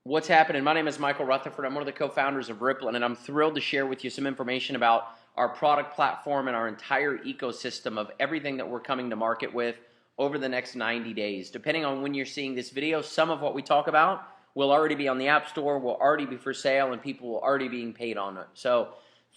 What's happening? My name is Michael Rutherford. I'm one of the co-founders of Rippln, and I'm thrilled to share with you some information about our product platform and our entire ecosystem of everything that we're coming to market with over the next 90 days. Depending on when you're seeing this video, some of what we talk about will already be on the App Store, will already be for sale, and people will already be being paid on it. So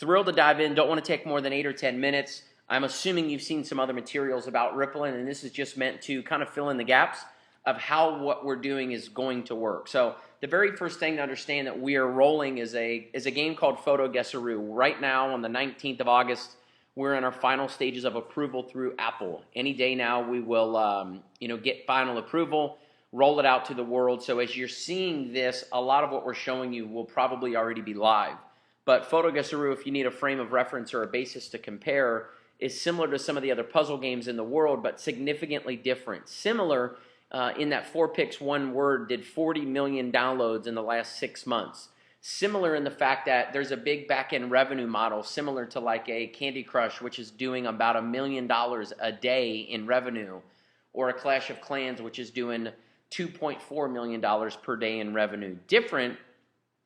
thrilled to dive in. Don't want to take more than 8 or 10 minutes. I'm assuming you've seen some other materials about Rippln, and this is just meant to kind of fill in the gaps of how what we're doing is going to work. So the very first thing to understand that we are rolling is a game called Photo Guesseroo. Right now, on the 19th of August, we're in our final stages of approval through Apple. Any day now, we will get final approval, roll it out to the world. So as you're seeing this, a lot of what we're showing you will probably already be live. But Photo Guesseroo, if you need a frame of reference or a basis to compare, is similar to some of the other puzzle games in the world, but significantly different. Similar in that 4 picks 1 word did 40 million downloads in the last 6 months. Similar in the fact that there's a big back-end revenue model similar to like a Candy Crush, which is doing about $1 million a day in revenue, or a Clash of Clans, which is doing $2.4 million per day in revenue. Different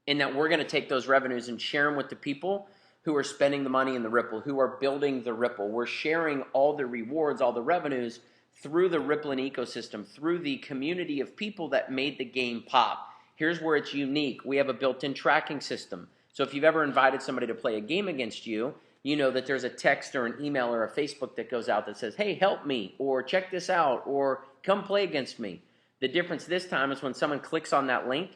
in that we're going to take those revenues and share them with the people who are spending the money in the Ripple, who are building the Ripple. We're sharing all the rewards, all the revenues through the Rippln ecosystem, through the community of people that made the game pop. Here's where it's unique. We have a built-in tracking system. So if you've ever invited somebody to play a game against you, you know that there's a text or an email or a Facebook that goes out that says, hey, help me, or check this out, or come play against me. The difference this time is when someone clicks on that link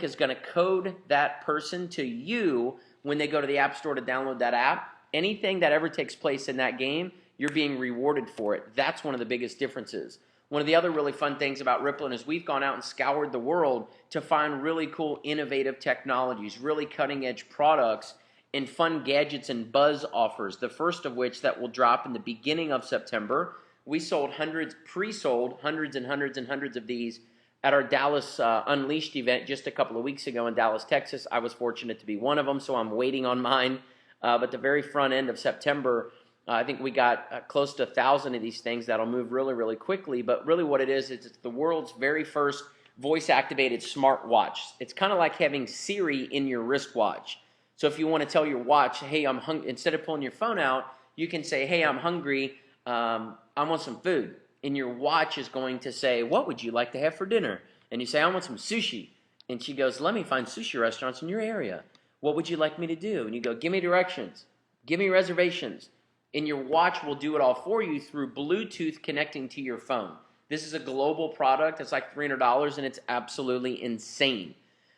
is going to code that person to you when they go to the App Store to download that app. Anything that ever takes place in that game, you're being rewarded for it. That's one of the biggest differences. One of the other really fun things about Rippln is we've gone out and scoured the world to find really cool, innovative technologies, really cutting-edge products, and fun gadgets and buzz offers. The first of which that will drop in the beginning of September. We sold hundreds, pre-sold hundreds and hundreds and hundreds of these at our Dallas Unleashed event just a couple of weeks ago in Dallas, Texas. I was fortunate to be one of them, so I'm waiting on mine. But the very front end of September, I think we got close to 1,000 of these things that'll move really, really quickly. But really what it is it's the world's very first voice-activated smartwatch. It's kind of like having Siri in your wristwatch. So if you want to tell your watch, hey, I'm hungry, instead of pulling your phone out, you can say, hey, I'm hungry, I want some food. And your watch is going to say, what would you like to have for dinner? And you say, I want some sushi. And she goes, let me find sushi restaurants in your area. What would you like me to do? And you go, give me directions. Give me reservations. And your watch will do it all for you through Bluetooth connecting to your phone. This is a global product. It's like $300, and it's absolutely insane.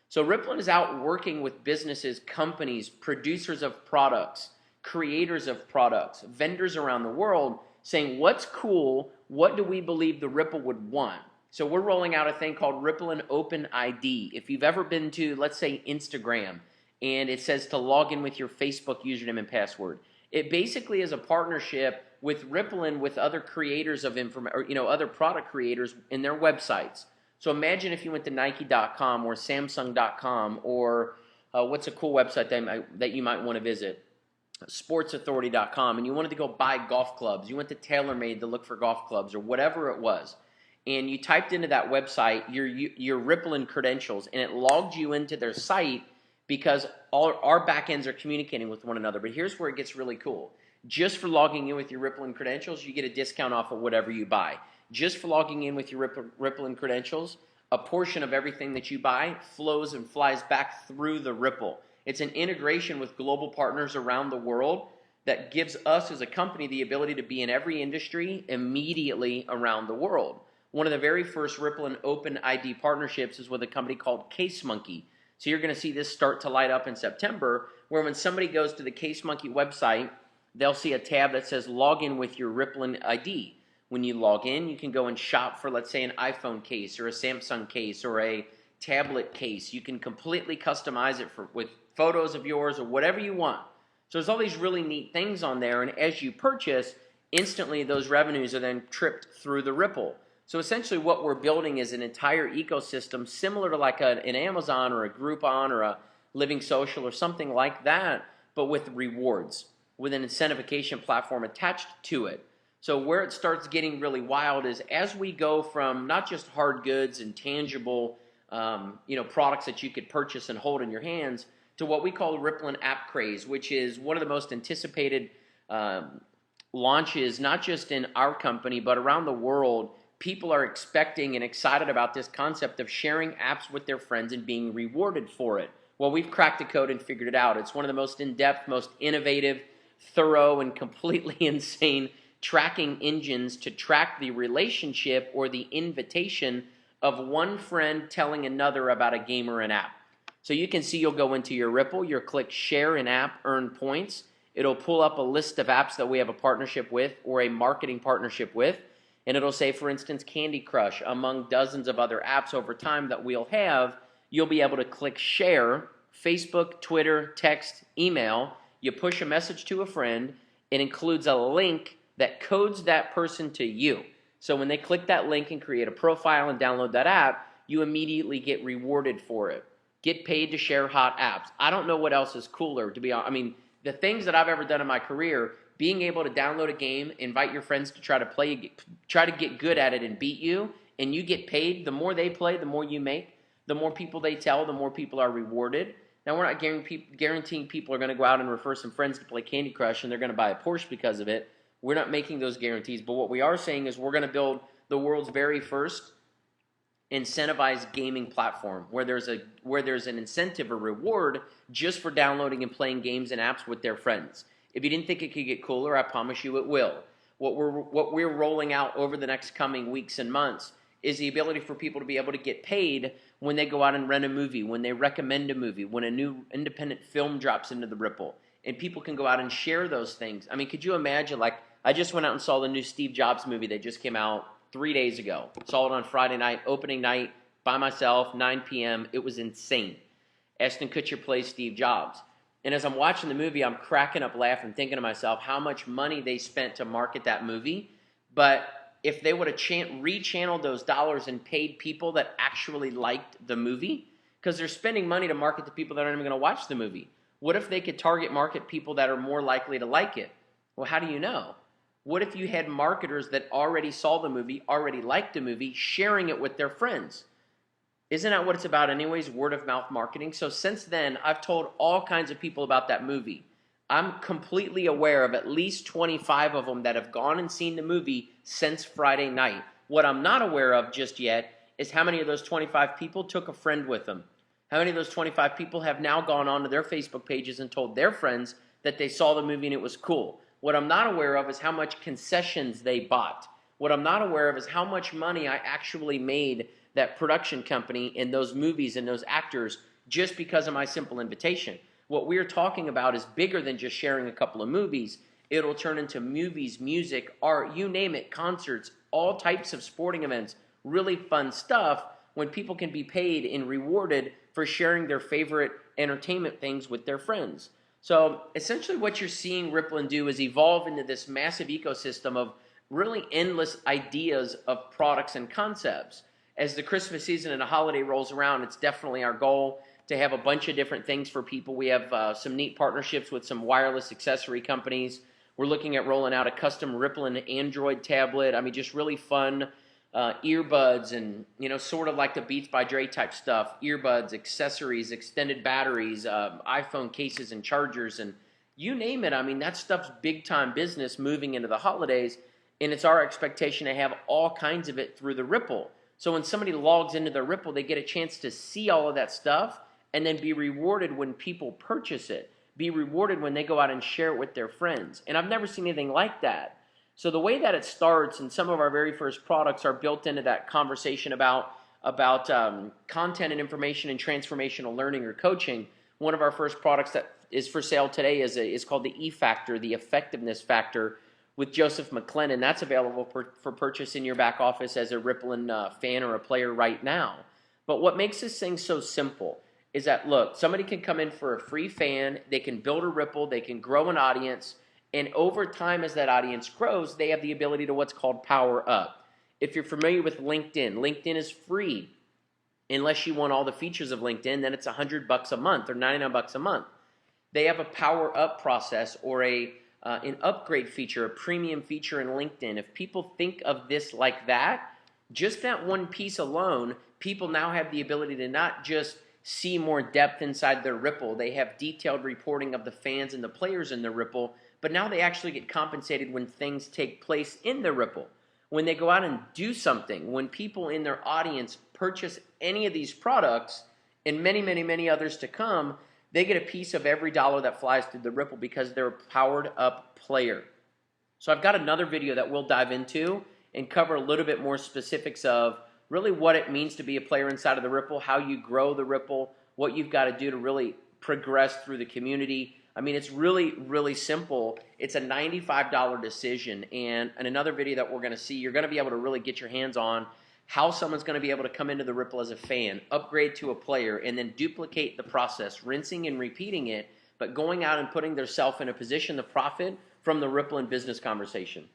So Rippln is out working with businesses, companies, producers of products, creators of products, vendors around the world, saying what's cool, what do we believe the Ripple would want. So we're rolling out a thing called Rippln Open ID. If you've ever been to, let's say, Instagram, and it says to log in with your Facebook username and password, it basically is a partnership with Rippln with other creators of information, other product creators in their websites. So imagine if you went to Nike.com or Samsung.com or what's a cool website that you might want to visit? SportsAuthority.com, and you wanted to go buy golf clubs. You went to TaylorMade to look for golf clubs or whatever it was. And you typed into that website your Rippln credentials, and it logged you into their site because all our backends are communicating with one another. But here's where it gets really cool. Just for logging in with your Rippln credentials, you get a discount off of whatever you buy. Just for logging in with your Rippln credentials, a portion of everything that you buy flows and flies back through the Ripple. It's an integration with global partners around the world that gives us as a company the ability to be in every industry immediately around the world. One of the very first Rippln Open ID partnerships is with a company called CaseMonkey. So you're going to see this start to light up in September, where when somebody goes to the CaseMonkey website, they'll see a tab that says log in with your Rippln ID. When you log in, you can go and shop for, let's say, an iPhone case or a Samsung case or a tablet case. You can completely customize it with photos of yours or whatever you want. So there's all these really neat things on there, and as you purchase, instantly those revenues are then tripped through the Ripple. So essentially what we're building is an entire ecosystem similar to like an Amazon or a Groupon or a Living Social or something like that, but with rewards, with an incentivification platform attached to it. So where it starts getting really wild is as we go from not just hard goods and tangible products that you could purchase and hold in your hands, to what we call Rippln App Craze, which is one of the most anticipated launches, not just in our company, but around the world. People are expecting and excited about this concept of sharing apps with their friends and being rewarded for it. Well, we've cracked the code and figured it out. It's one of the most in-depth, most innovative, thorough, and completely insane tracking engines to track the relationship or the invitation of one friend telling another about a game or an app. So you can see, you'll go into your Rippln, you'll click Share an App, Earn Points. It'll pull up a list of apps that we have a partnership with or a marketing partnership with. And it'll say, for instance, Candy Crush, among dozens of other apps over time that we'll have. You'll be able to click Share, Facebook, Twitter, text, email. You push a message to a friend. It includes a link that codes that person to you. So when they click that link and create a profile and download that app, you immediately get rewarded for it. Get paid to share hot apps. I don't know what else is cooler, to be honest. I mean, the things that I've ever done in my career, being able to download a game, invite your friends to try to play, try to get good at it and beat you, and you get paid. The more they play, the more you make. The more people they tell, the more people are rewarded. Now, we're not guaranteeing people are going to go out and refer some friends to play Candy Crush and they're going to buy a Porsche because of it. We're not making those guarantees, but what we are saying is we're going to build the world's very first incentivized gaming platform where there's an incentive or reward just for downloading and playing games and apps with their friends. If you didn't think it could get cooler, I promise you it will. What we're rolling out over the next coming weeks and months is the ability for people to be able to get paid when they go out and rent a movie, when they recommend a movie, when a new independent film drops into the Rippln, and people can go out and share those things. I mean, could you imagine, like, I just went out and saw the new Steve Jobs movie that just came out 3 days ago. Saw it on Friday night, opening night, by myself, 9 p.m. It was insane. Ashton Kutcher plays Steve Jobs. And as I'm watching the movie, I'm cracking up laughing, thinking to myself how much money they spent to market that movie. But if they would have rechanneled those dollars and paid people that actually liked the movie, because they're spending money to market to people that aren't even going to watch the movie. What if they could target market people that are more likely to like it? Well, how do you know? What if you had marketers that already saw the movie, already liked the movie, sharing it with their friends? Isn't that what it's about anyways, word of mouth marketing? So since then, I've told all kinds of people about that movie. I'm completely aware of at least 25 of them that have gone and seen the movie since Friday night. What I'm not aware of just yet is how many of those 25 people took a friend with them. How many of those 25 people have now gone onto their Facebook pages and told their friends that they saw the movie and it was cool. What I'm not aware of is how much concessions they bought. What I'm not aware of is how much money I actually made that production company and those movies and those actors just because of my simple invitation. What we're talking about is bigger than just sharing a couple of movies. It'll turn into movies, music, art, you name it, concerts, all types of sporting events, really fun stuff when people can be paid and rewarded for sharing their favorite entertainment things with their friends. So essentially what you're seeing Rippln do is evolve into this massive ecosystem of really endless ideas of products and concepts. As the Christmas season and the holiday rolls around, it's definitely our goal to have a bunch of different things for people. We have some neat partnerships with some wireless accessory companies. We're looking at rolling out a custom Rippln Android tablet. I mean, just really fun earbuds and, sort of like the Beats by Dre type stuff. Earbuds, accessories, extended batteries, iPhone cases and chargers, and you name it. I mean, that stuff's big time business moving into the holidays, and it's our expectation to have all kinds of it through the Rippln. So when somebody logs into their Rippln, they get a chance to see all of that stuff and then be rewarded when people purchase it. Be rewarded when they go out and share it with their friends. And I've never seen anything like that. So the way that it starts, and some of our very first products are built into that conversation about content and information and transformational learning or coaching. One of our first products that is for sale today is called the E-Factor, the Effectiveness Factor, with Joseph McClellan. That's available for purchase in your back office as a Rippln fan or a player right now. But what makes this thing so simple is that, look, somebody can come in for a free fan, they can build a Rippln, they can grow an audience, and over time as that audience grows, they have the ability to what's called power up. If you're familiar with LinkedIn, LinkedIn is free. Unless you want all the features of LinkedIn, then it's $100 a month or $99 a month. They have a power up process or an upgrade feature, a premium feature in LinkedIn. If people think of this like that, just that one piece alone people now have the ability to not just see more depth inside their Ripple. They have detailed reporting of the fans and the players in their Ripple, but now they actually get compensated when things take place in their Ripple. When they go out and do something, when people in their audience purchase any of these products, and many, many, many others to come, they get a piece of every dollar that flies through the Ripple because they're a powered up player. So I've got another video that we'll dive into and cover a little bit more specifics of really what it means to be a player inside of the Ripple, how you grow the Ripple, what you've got to do to really progress through the community. I mean, it's really, really simple. It's a $95 decision. And in another video that we're going to see, you're going to be able to really get your hands on how someone's going to be able to come into the Ripple as a fan, upgrade to a player, and then duplicate the process, rinsing and repeating it, but going out and putting themselves in a position to profit from the Rippln business conversation.